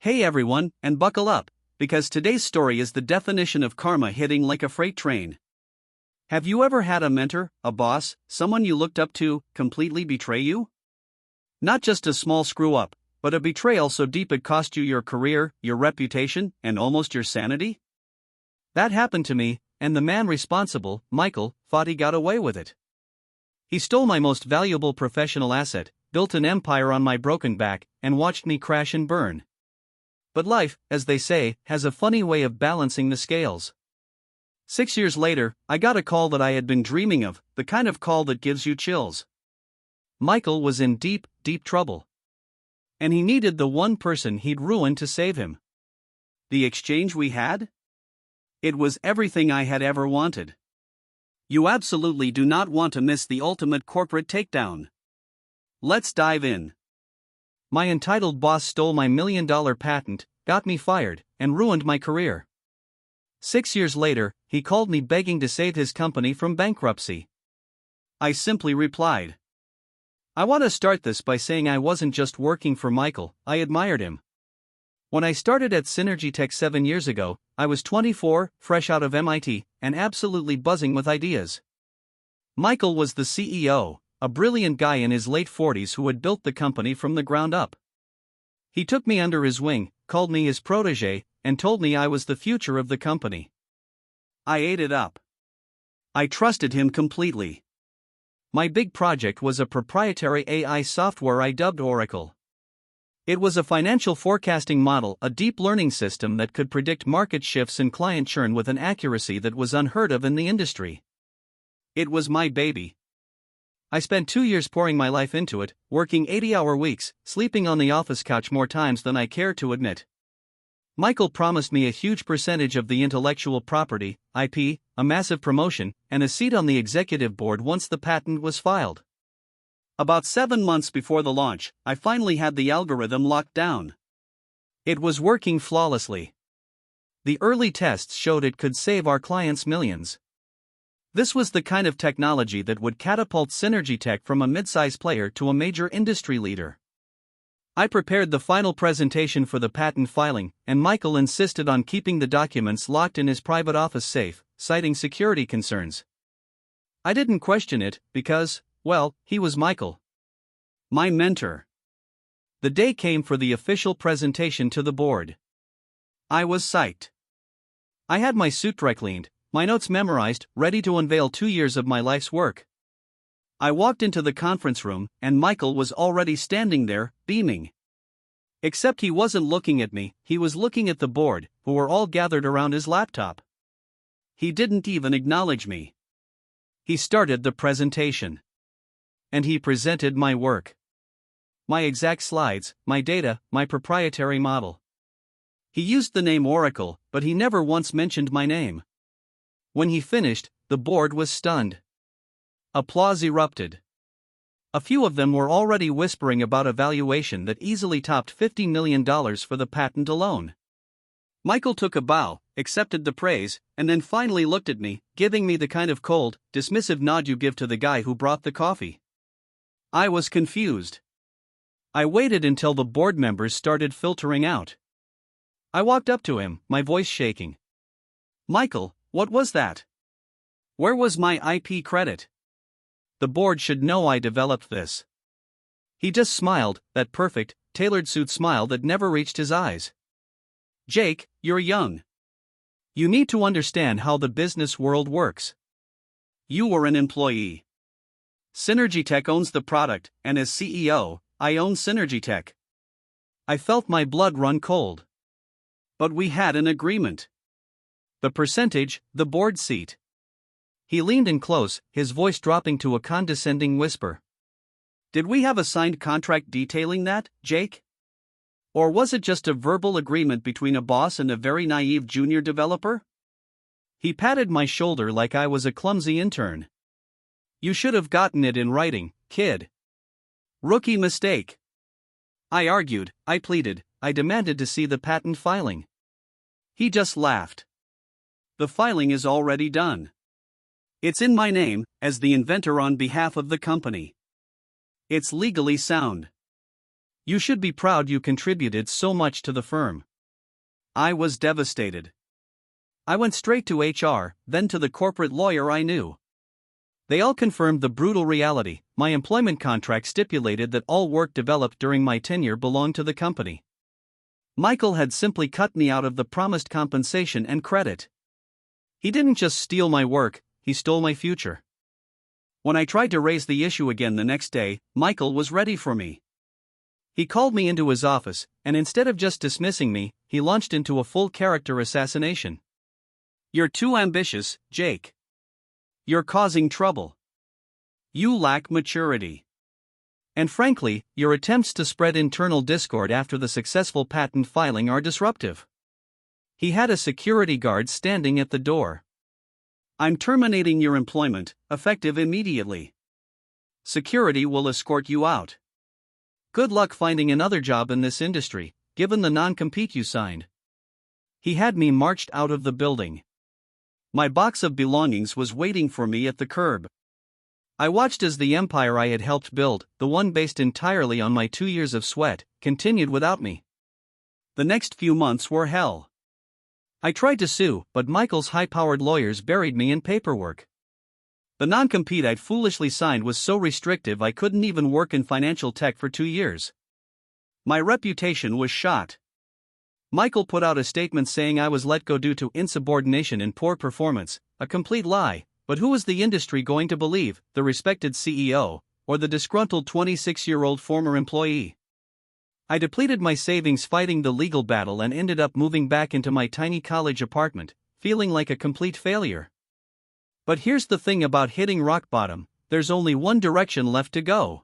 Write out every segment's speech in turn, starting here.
Hey everyone, and buckle up, because today's story is the definition of karma hitting like a freight train. Have you ever had a mentor, a boss, someone you looked up to, completely betray you? Not just a small screw up, but a betrayal so deep it cost you your career, your reputation, and almost your sanity? That happened to me, and the man responsible, Michael, thought he got away with it. He stole my most valuable professional asset, built an empire on my broken back, and watched me crash and burn. But life, as they say, has a funny way of balancing the scales. 6 years later, I got a call that I had been dreaming of, the kind of call that gives you chills. Michael was in deep, deep trouble. And he needed the one person he'd ruined to save him. The exchange we had? It was everything I had ever wanted. You absolutely do not want to miss the ultimate corporate takedown. Let's dive in. My entitled boss stole my $1 million patent, got me fired, and ruined my career. 6 years later, he called me begging to save his company from bankruptcy. I simply replied. I want to start this by saying I wasn't just working for Michael, I admired him. When I started at Synergy Tech 7 years ago, I was 24, fresh out of MIT, and absolutely buzzing with ideas. Michael was the CEO, a brilliant guy in his late 40s who had built the company from the ground up. He took me under his wing, called me his protege, and told me I was the future of the company. I ate it up. I trusted him completely. My big project was a proprietary AI software I dubbed Oracle. It was a financial forecasting model, a deep learning system that could predict market shifts and client churn with an accuracy that was unheard of in the industry. It was my baby. I spent 2 years pouring my life into it, working 80-hour weeks, sleeping on the office couch more times than I care to admit. Michael promised me a huge percentage of the intellectual property, IP, a massive promotion, and a seat on the executive board once the patent was filed. About 7 months before the launch, I finally had the algorithm locked down. It was working flawlessly. The early tests showed it could save our clients millions. This was the kind of technology that would catapult Synergy Tech from a mid-size player to a major industry leader. I prepared the final presentation for the patent filing, and Michael insisted on keeping the documents locked in his private office safe, citing security concerns. I didn't question it, because, well, he was Michael. My mentor. The day came for the official presentation to the board. I was psyched. I had my suit dry cleaned, my notes memorized, ready to unveil 2 years of my life's work. I walked into the conference room, and Michael was already standing there, beaming. Except he wasn't looking at me, he was looking at the board, who were all gathered around his laptop. He didn't even acknowledge me. He started the presentation. And he presented my work. My exact slides, my data, my proprietary model. He used the name Oracle, but he never once mentioned my name. When he finished, the board was stunned. Applause erupted. A few of them were already whispering about a valuation that easily topped $50 million for the patent alone. Michael took a bow, accepted the praise, and then finally looked at me, giving me the kind of cold, dismissive nod you give to the guy who brought the coffee. I was confused. I waited until the board members started filtering out. I walked up to him, my voice shaking. Michael, what was that? Where was my IP credit? The board should know I developed this. He just smiled, that perfect, tailored suit smile that never reached his eyes. Jake, you're young. You need to understand how the business world works. You were an employee. Synergy Tech owns the product, and as CEO, I own Synergy Tech. I felt my blood run cold. But we had an agreement. The percentage, the board seat. He leaned in close, his voice dropping to a condescending whisper. Did we have a signed contract detailing that, Jake? Or was it just a verbal agreement between a boss and a very naive junior developer? He patted my shoulder like I was a clumsy intern. You should have gotten it in writing, kid. Rookie mistake. I argued, I pleaded, I demanded to see the patent filing. He just laughed. The filing is already done. It's in my name, as the inventor on behalf of the company. It's legally sound. You should be proud you contributed so much to the firm. I was devastated. I went straight to HR, then to the corporate lawyer I knew. They all confirmed the brutal reality. My employment contract stipulated that all work developed during my tenure belonged to the company. Michael had simply cut me out of the promised compensation and credit. He didn't just steal my work, he stole my future. When I tried to raise the issue again the next day, Michael was ready for me. He called me into his office, and instead of just dismissing me, he launched into a full character assassination. "You're too ambitious, Jake. You're causing trouble. You lack maturity. And frankly, your attempts to spread internal discord after the successful patent filing are disruptive." He had a security guard standing at the door. "I'm terminating your employment, effective immediately. Security will escort you out. Good luck finding another job in this industry, given the non-compete you signed." He had me marched out of the building. My box of belongings was waiting for me at the curb. I watched as the empire I had helped build, the one based entirely on my 2 years of sweat, continued without me. The next few months were hell. I tried to sue, but Michael's high-powered lawyers buried me in paperwork. The non-compete I'd foolishly signed was so restrictive I couldn't even work in financial tech for 2 years. My reputation was shot. Michael put out a statement saying I was let go due to insubordination and poor performance, a complete lie, but who was the industry going to believe, the respected CEO, or the disgruntled 26-year-old former employee? I depleted my savings fighting the legal battle and ended up moving back into my tiny college apartment, feeling like a complete failure. But here's the thing about hitting rock bottom, there's only one direction left to go.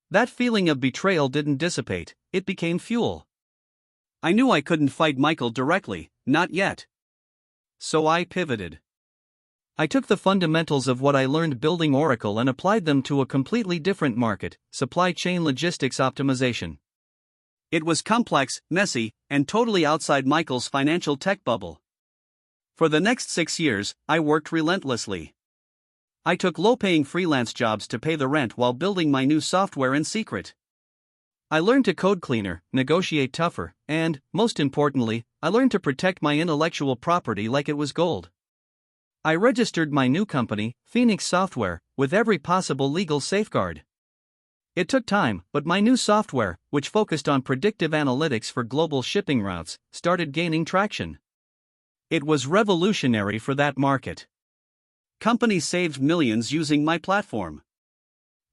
That feeling of betrayal didn't dissipate, it became fuel. I knew I couldn't fight Michael directly, not yet. So I pivoted. I took the fundamentals of what I learned building Oracle and applied them to a completely different market, supply chain logistics optimization. It was complex, messy, and totally outside Michael's financial tech bubble. For the next 6 years, I worked relentlessly. I took low-paying freelance jobs to pay the rent while building my new software in secret. I learned to code cleaner, negotiate tougher, and, most importantly, I learned to protect my intellectual property like it was gold. I registered my new company, Phoenix Software, with every possible legal safeguard. It took time, but my new software, which focused on predictive analytics for global shipping routes, started gaining traction. It was revolutionary for that market. Companies saved millions using my platform.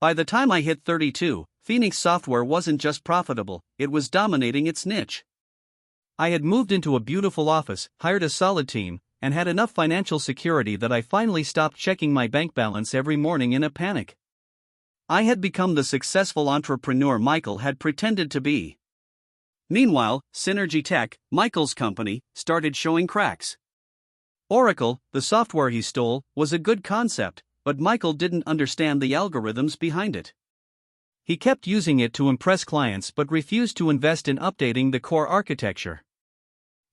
By the time I hit 32, Phoenix Software wasn't just profitable, it was dominating its niche. I had moved into a beautiful office, hired a solid team, and had enough financial security that I finally stopped checking my bank balance every morning in a panic. I had become the successful entrepreneur Michael had pretended to be. Meanwhile, Synergy Tech, Michael's company, started showing cracks. Oracle, the software he stole, was a good concept, but Michael didn't understand the algorithms behind it. He kept using it to impress clients but refused to invest in updating the core architecture.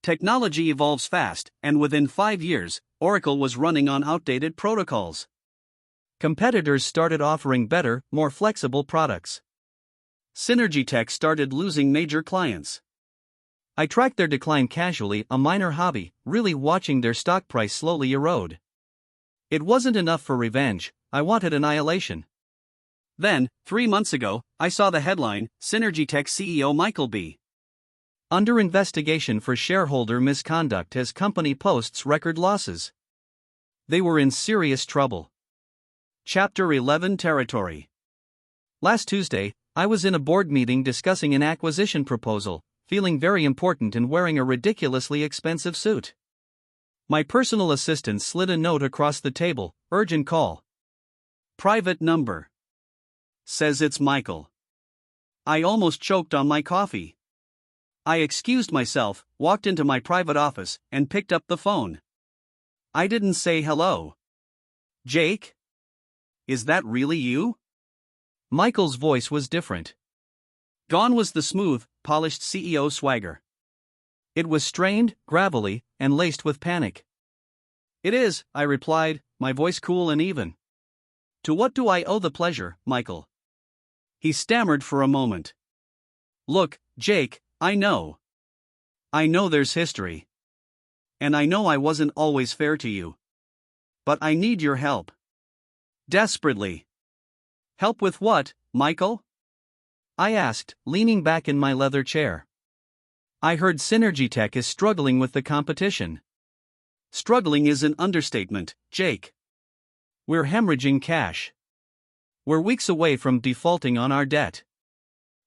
Technology evolves fast, and within 5 years, Oracle was running on outdated protocols. Competitors started offering better, more flexible products. Synergy Tech started losing major clients. I tracked their decline casually, a minor hobby, really watching their stock price slowly erode. It wasn't enough for revenge, I wanted annihilation. Then, 3 months ago, I saw the headline, Synergy Tech CEO Michael B. under investigation for shareholder misconduct as company posts record losses. They were in serious trouble. Chapter 11 Territory. Last Tuesday, I was in a board meeting discussing an acquisition proposal, feeling very important and wearing a ridiculously expensive suit. My personal assistant slid a note across the table, urgent call. Private number. Says it's Michael. I almost choked on my coffee. I excused myself, walked into my private office, and picked up the phone. I didn't say hello. Jake? Is that really you? Michael's voice was different. Gone was the smooth, polished CEO swagger. It was strained, gravelly, and laced with panic. It is, I replied, my voice cool and even. To what do I owe the pleasure, Michael? He stammered for a moment. Look, Jake, I know. I know there's history. And I know I wasn't always fair to you. But I need your help. Desperately. Help with what, Michael? I asked, leaning back in my leather chair. I heard Synergy Tech is struggling with the competition. Struggling is an understatement, Jake. We're hemorrhaging cash. We're weeks away from defaulting on our debt.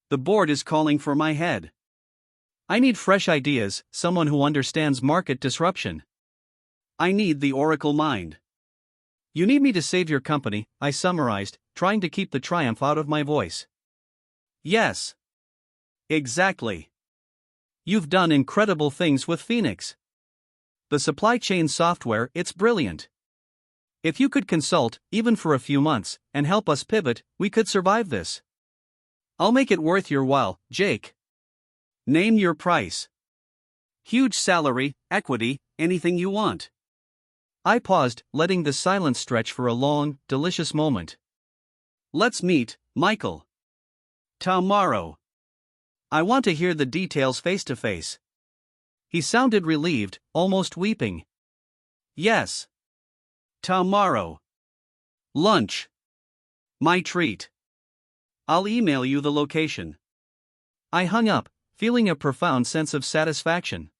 The board is calling for my head. I need fresh ideas, someone who understands market disruption. I need the oracle mind. You need me to save your company, I summarized, trying to keep the triumph out of my voice. Yes. Exactly. You've done incredible things with Phoenix. The supply chain software, it's brilliant. If you could consult, even for a few months, and help us pivot, we could survive this. I'll make it worth your while, Jake. Name your price. Huge salary, equity, anything you want. I paused, letting the silence stretch for a long, delicious moment. Let's meet, Michael. Tomorrow. I want to hear the details face to face. He sounded relieved, almost weeping. Yes. Tomorrow. Lunch. My treat. I'll email you the location. I hung up, feeling a profound sense of satisfaction.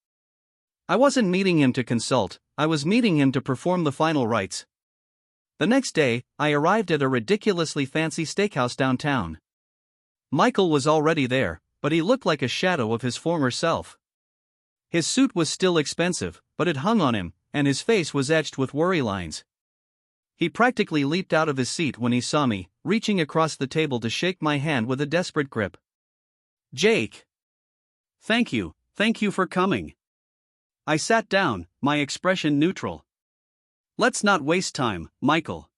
I wasn't meeting him to consult, I was meeting him to perform the final rites. The next day, I arrived at a ridiculously fancy steakhouse downtown. Michael was already there, but he looked like a shadow of his former self. His suit was still expensive, but it hung on him, and his face was etched with worry lines. He practically leaped out of his seat when he saw me, reaching across the table to shake my hand with a desperate grip. Jake! Thank you for coming. I sat down, my expression neutral. Let's not waste time, Michael.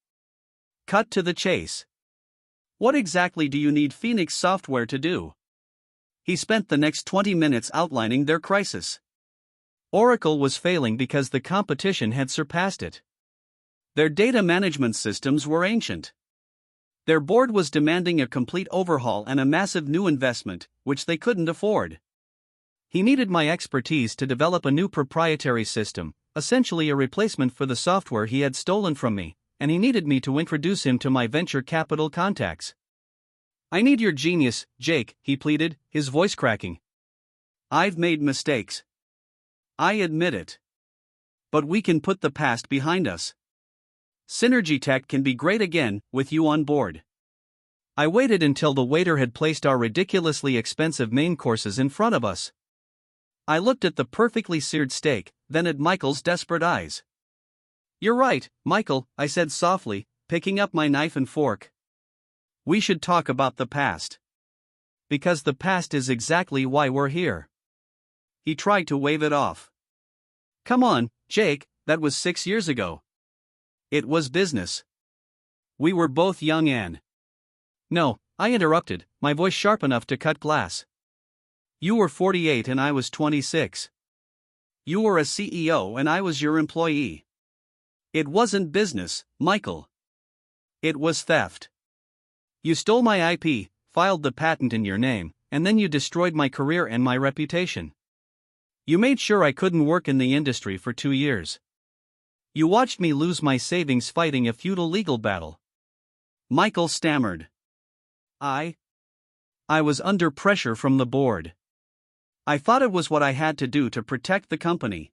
Cut to the chase. What exactly do you need Phoenix Software to do? He spent the next 20 minutes outlining their crisis. Oracle was failing because the competition had surpassed it. Their data management systems were ancient. Their board was demanding a complete overhaul and a massive new investment, which they couldn't afford. He needed my expertise to develop a new proprietary system, essentially a replacement for the software he had stolen from me, and he needed me to introduce him to my venture capital contacts. I need your genius, Jake, he pleaded, his voice cracking. I've made mistakes. I admit it. But we can put the past behind us. Synergy Tech can be great again, with you on board. I waited until the waiter had placed our ridiculously expensive main courses in front of us. I looked at the perfectly seared steak, then at Michael's desperate eyes. You're right, Michael, I said softly, picking up my knife and fork. We should talk about the past. Because the past is exactly why we're here. He tried to wave it off. Come on, Jake, that was 6 years ago. It was business. We were both young and... No, I interrupted, my voice sharp enough to cut glass. You were 48 and I was 26. You were a CEO and I was your employee. It wasn't business, Michael. It was theft. You stole my IP, filed the patent in your name, and then you destroyed my career and my reputation. You made sure I couldn't work in the industry for 2 years. You watched me lose my savings fighting a futile legal battle. Michael stammered. I was under pressure from the board. I thought it was what I had to do to protect the company.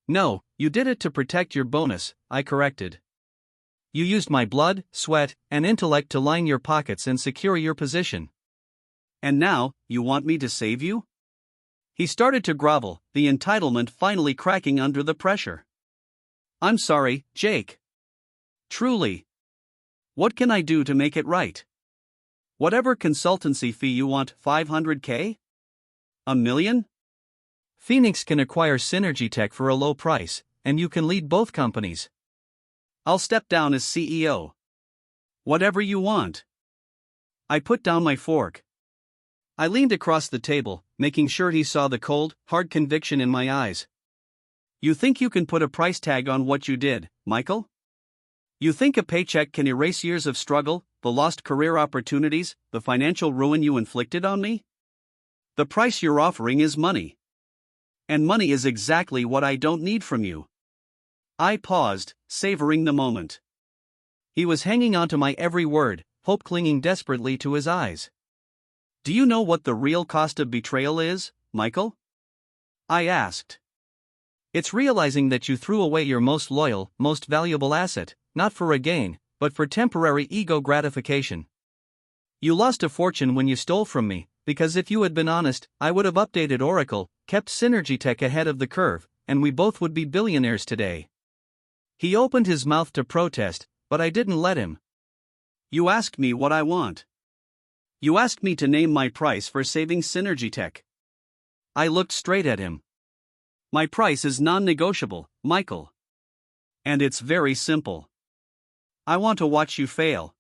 No, you did it to protect your bonus, I corrected. You used my blood, sweat, and intellect to line your pockets and secure your position. And now, you want me to save you? He started to grovel, the entitlement finally cracking under the pressure. I'm sorry, Jake. Truly. What can I do to make it right? Whatever consultancy fee you want, $500K? $1 million? Phoenix can acquire Synergy Tech for a low price, and you can lead both companies. I'll step down as CEO. Whatever you want. I put down my fork. I leaned across the table, making sure he saw the cold, hard conviction in my eyes. You think you can put a price tag on what you did, Michael? You think a paycheck can erase years of struggle, the lost career opportunities, the financial ruin you inflicted on me? The price you're offering is money. And money is exactly what I don't need from you. I paused, savoring the moment. He was hanging on to my every word, hope clinging desperately to his eyes. Do you know what the real cost of betrayal is, Michael? I asked. It's realizing that you threw away your most loyal, most valuable asset, not for a gain, but for temporary ego gratification. You lost a fortune when you stole from me, because if you had been honest, I would have updated Oracle, kept Synergy Tech ahead of the curve, and we both would be billionaires today. He opened his mouth to protest, but I didn't let him. You asked me what I want. You asked me to name my price for saving Synergy Tech. I looked straight at him. My price is non-negotiable, Michael. And it's very simple. I want to watch you fail.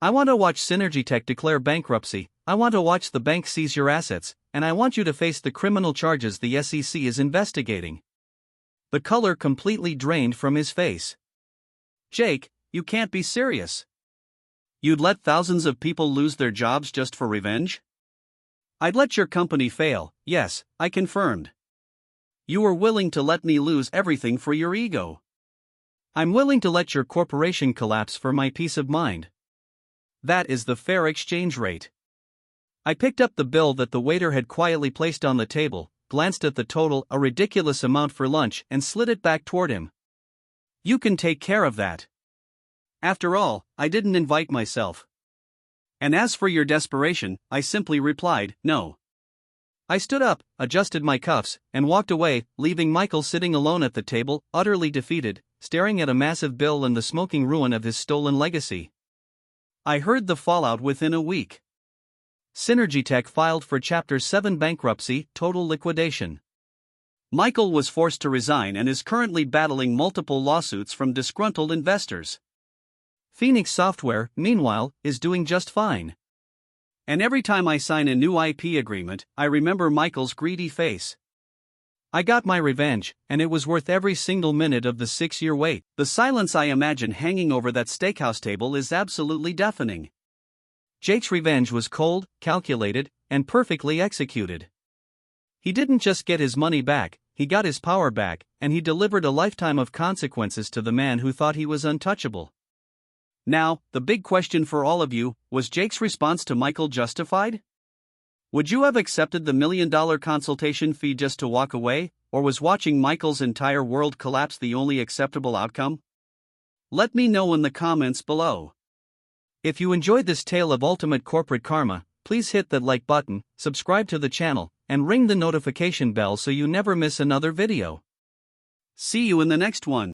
I want to watch Synergy Tech declare bankruptcy, I want to watch the bank seize your assets, and I want you to face the criminal charges the SEC is investigating. The color completely drained from his face. Jake, you can't be serious. You'd let thousands of people lose their jobs just for revenge? I'd let your company fail, yes, I confirmed. You were willing to let me lose everything for your ego. I'm willing to let your corporation collapse for my peace of mind. That is the fair exchange rate. I picked up the bill that the waiter had quietly placed on the table, glanced at the total, a ridiculous amount for lunch, and slid it back toward him. You can take care of that. After all, I didn't invite myself. And as for your desperation, I simply replied, no. I stood up, adjusted my cuffs, and walked away, leaving Michael sitting alone at the table, utterly defeated, staring at a massive bill and the smoking ruin of his stolen legacy. I heard the fallout within a week. Synergy Tech filed for Chapter 7 bankruptcy, total liquidation. Michael was forced to resign and is currently battling multiple lawsuits from disgruntled investors. Phoenix Software, meanwhile, is doing just fine. And every time I sign a new IP agreement, I remember Michael's greedy face. I got my revenge, and it was worth every single minute of the 6-year wait. The silence I imagine hanging over that steakhouse table is absolutely deafening. Jake's revenge was cold, calculated, and perfectly executed. He didn't just get his money back, he got his power back, and he delivered a lifetime of consequences to the man who thought he was untouchable. Now, the big question for all of you, was Jake's response to Michael justified? Would you have accepted the $1 million consultation fee just to walk away, or was watching Michael's entire world collapse the only acceptable outcome? Let me know in the comments below. If you enjoyed this tale of ultimate corporate karma, please hit that like button, subscribe to the channel, and ring the notification bell so you never miss another video. See you in the next one.